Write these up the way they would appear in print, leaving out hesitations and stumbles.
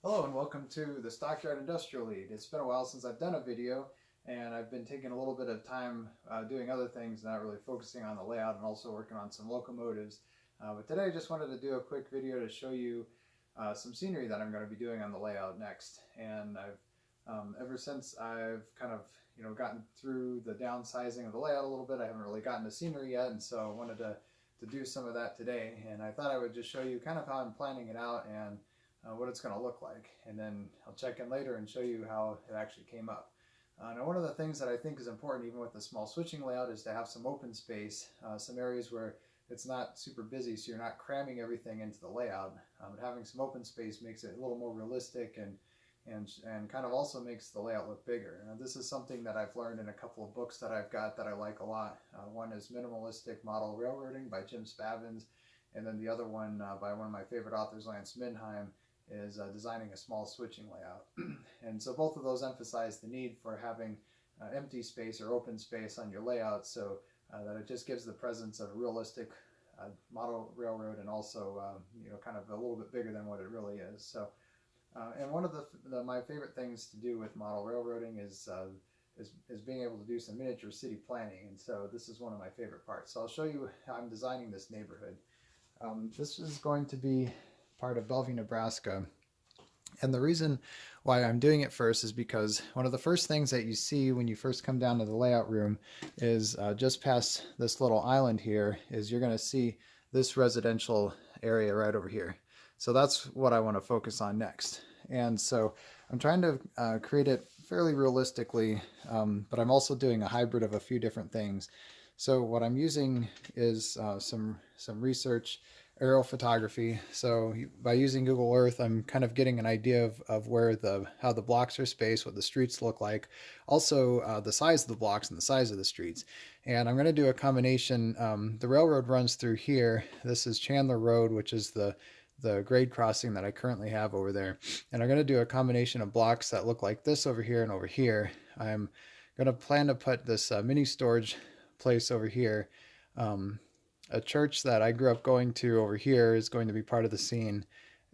Hello and welcome to the Stockyard Industrial Lead. It's been a while since I've done a video, and I've been taking a little bit of time doing other things, not really focusing on the layout, and also working on some locomotives. But today I just wanted to do a quick video to show you some scenery that I'm going to be doing on the layout next. And ever since I've kind of gotten through the downsizing of the layout a little bit, I haven't really gotten to scenery yet, and so I wanted to do some of that today. And I thought I would just show you kind of how I'm planning it out and what it's going to look like, and then I'll check in later and show you how it actually came up. Now, one of the things that I think is important, even with the small switching layout, is to have some open space, some areas where it's not super busy, so you're not cramming everything into the layout. But having some open space makes it a little more realistic and kind of also makes the layout look bigger. Now, this is something that I've learned in a couple of books that I've got that I like a lot. One is Minimalistic Model Railroading by Jim Spavins, and then the other one by one of my favorite authors, Lance Minheim, is designing a small switching layout. And so both of those emphasize the need for having empty space or open space on your layout, so that it just gives the presence of a realistic model railroad, and also kind of a little bit bigger than what it really is. So and one of my favorite things to do with model railroading is being able to do some miniature city planning, and so this is one of my favorite parts. So I'll show you how I'm designing this neighborhood. This is going to be part of Bellevue, Nebraska. And the reason why I'm doing it first is because one of the first things that you see when you first come down to the layout room is just past this little island here is you're going to see this residential area right over here. So that's what I want to focus on next. And so I'm trying to create it fairly realistically, but I'm also doing a hybrid of a few different things. So what I'm using is some research aerial photography. So by using Google Earth, I'm kind of getting an idea of where how the blocks are spaced, what the streets look like, also the size of the blocks and the size of the streets. And I'm going to do a combination. The railroad runs through here. This is Chandler Road, which is the grade crossing that I currently have over there. And I'm going to do a combination of blocks that look like this over here and over here. I'm going to plan to put this mini storage place over here. A church that I grew up going to over here is going to be part of the scene,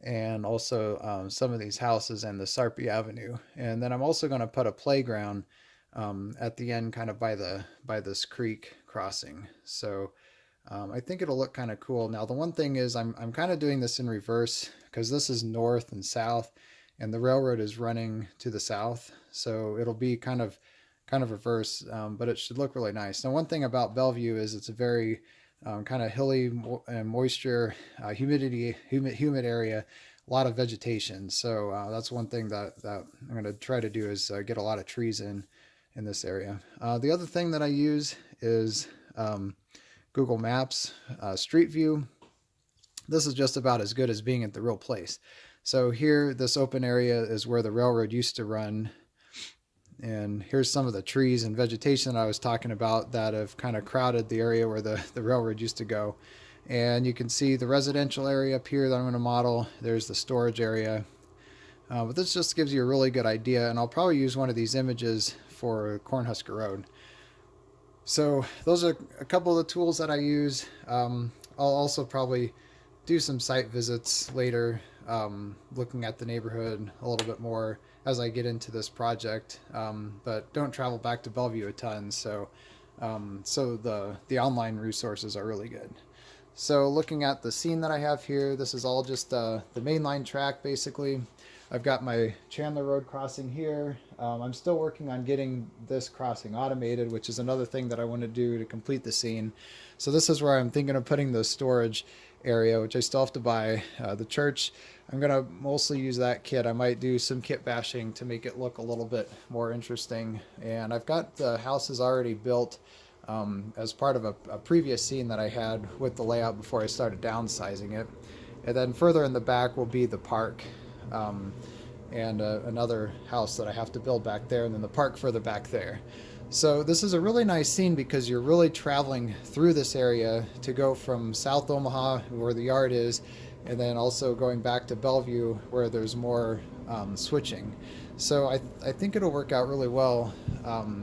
and also some of these houses and the Sarpy Avenue. And then I'm also going to put a playground at the end, kind of by this creek crossing. So I think it'll look kind of cool. Now the one thing is I'm kind of doing this in reverse, because this is north and south, and the railroad is running to the south, so it'll be kind of reverse, but it should look really nice. Now one thing about Bellevue is it's a very kind of hilly and moisture, humid area, a lot of vegetation. So that's one thing that I'm going to try to do is get a lot of trees in this area. The other thing that I use is Google Maps Street View. This is just about as good as being at the real place. So here, this open area is where the railroad used to run. And here's some of the trees and vegetation I was talking about that have kind of crowded the area where the railroad used to go. And you can see the residential area up here that I'm going to model. There's the storage area. But this just gives you a really good idea, and I'll probably use one of these images for Cornhusker Road. So those are a couple of the tools that I use. I'll also probably do some site visits later, looking at the neighborhood a little bit more as I get into this project, but don't travel back to Bellevue a ton, so the online resources are really good. So looking at the scene that I have here, this is all just the mainline track basically. I've got my Chandler Road crossing here. I'm still working on getting this crossing automated, which is another thing that I want to do to complete the scene. So this is where I'm thinking of putting the storage area, which I still have to buy. The church, I'm going to mostly use that kit. I might do some kit bashing to make it look a little bit more interesting. And I've got the houses already built as part of a previous scene that I had with the layout before I started downsizing it. And then further in the back will be the park, and another house that I have to build back there, and then the park further back there. So this is a really nice scene because you're really traveling through this area to go from South Omaha, where the yard is, and then also going back to Bellevue where there's more switching. So I think it'll work out really well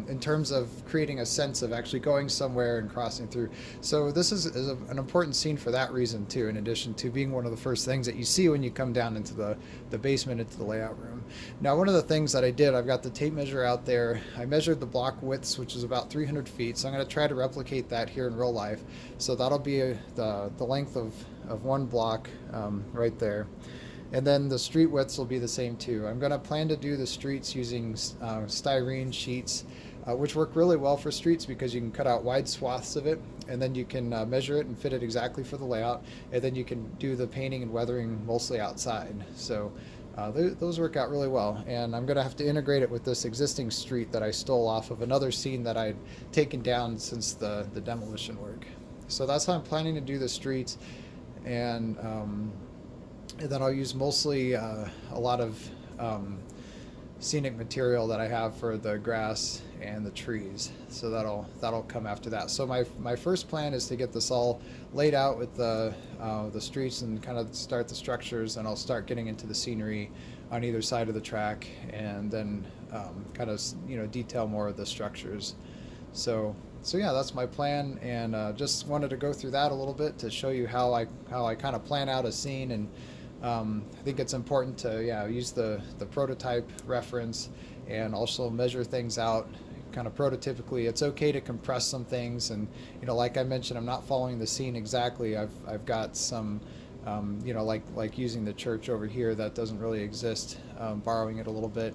in terms of creating a sense of actually going somewhere and crossing through. So this is an important scene for that reason too, in addition to being one of the first things that you see when you come down into the basement, into the layout room. Now, one of the things that I did, I've got the tape measure out there. I measured the block widths, which is about 300 feet. So I'm going to try to replicate that here in real life. So that'll be the length of one block right there. And then the street widths will be the same too. I'm going to plan to do the streets using styrene sheets, which work really well for streets because you can cut out wide swaths of it, and then you can measure it and fit it exactly for the layout, and then you can do the painting and weathering mostly outside. So those work out really well, and I'm going to have to integrate it with this existing street that I stole off of another scene that I'd taken down since the demolition work. So that's how I'm planning to do the streets, and then I'll use mostly a lot of scenic material that I have for the grass and the trees. So that'll come after that. So my first plan is to get this all laid out with the streets and kind of start the structures, and I'll start getting into the scenery on either side of the track, and then kind of detail more of the structures. So yeah, that's my plan, and just wanted to go through that a little bit to show you how I kind of plan out a scene. And I think it's important to use the prototype reference and also measure things out kind of prototypically. It's okay to compress some things, and like I mentioned, I'm not following the scene exactly. I've got some like using the church over here that doesn't really exist, borrowing it a little bit.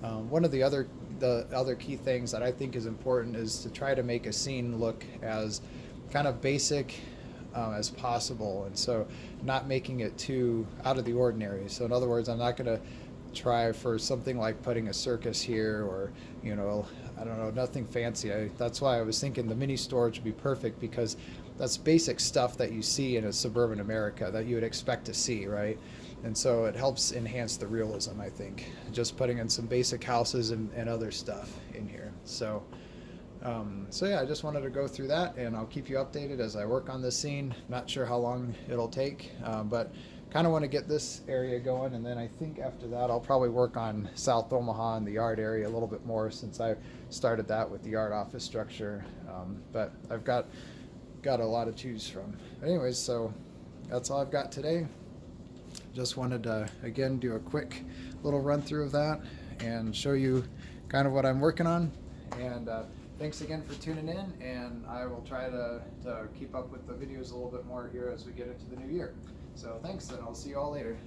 One of the other key things that I think is important is to try to make a scene look as kind of basic as possible, and so not making it too out of the ordinary. So in other words, I'm not going to try for something like putting a circus here, or I don't know, nothing fancy. That's why I was thinking the mini storage would be perfect, because that's basic stuff that you see in a suburban America that you would expect to see, right? And so it helps enhance the realism, I think, just putting in some basic houses and other stuff in here. So yeah, I just wanted to go through that, and I'll keep you updated as I work on this scene. Not sure how long it'll take, but kind of want to get this area going, and then I think after that I'll probably work on South Omaha and the yard area a little bit more, since I started that with the yard office structure. But I've got a lot to choose from. Anyways, so that's all I've got today. Just wanted to again do a quick little run through of that and show you kind of what I'm working on. And thanks again for tuning in, and I will try to keep up with the videos a little bit more here as we get into the new year. So thanks, and I'll see you all later.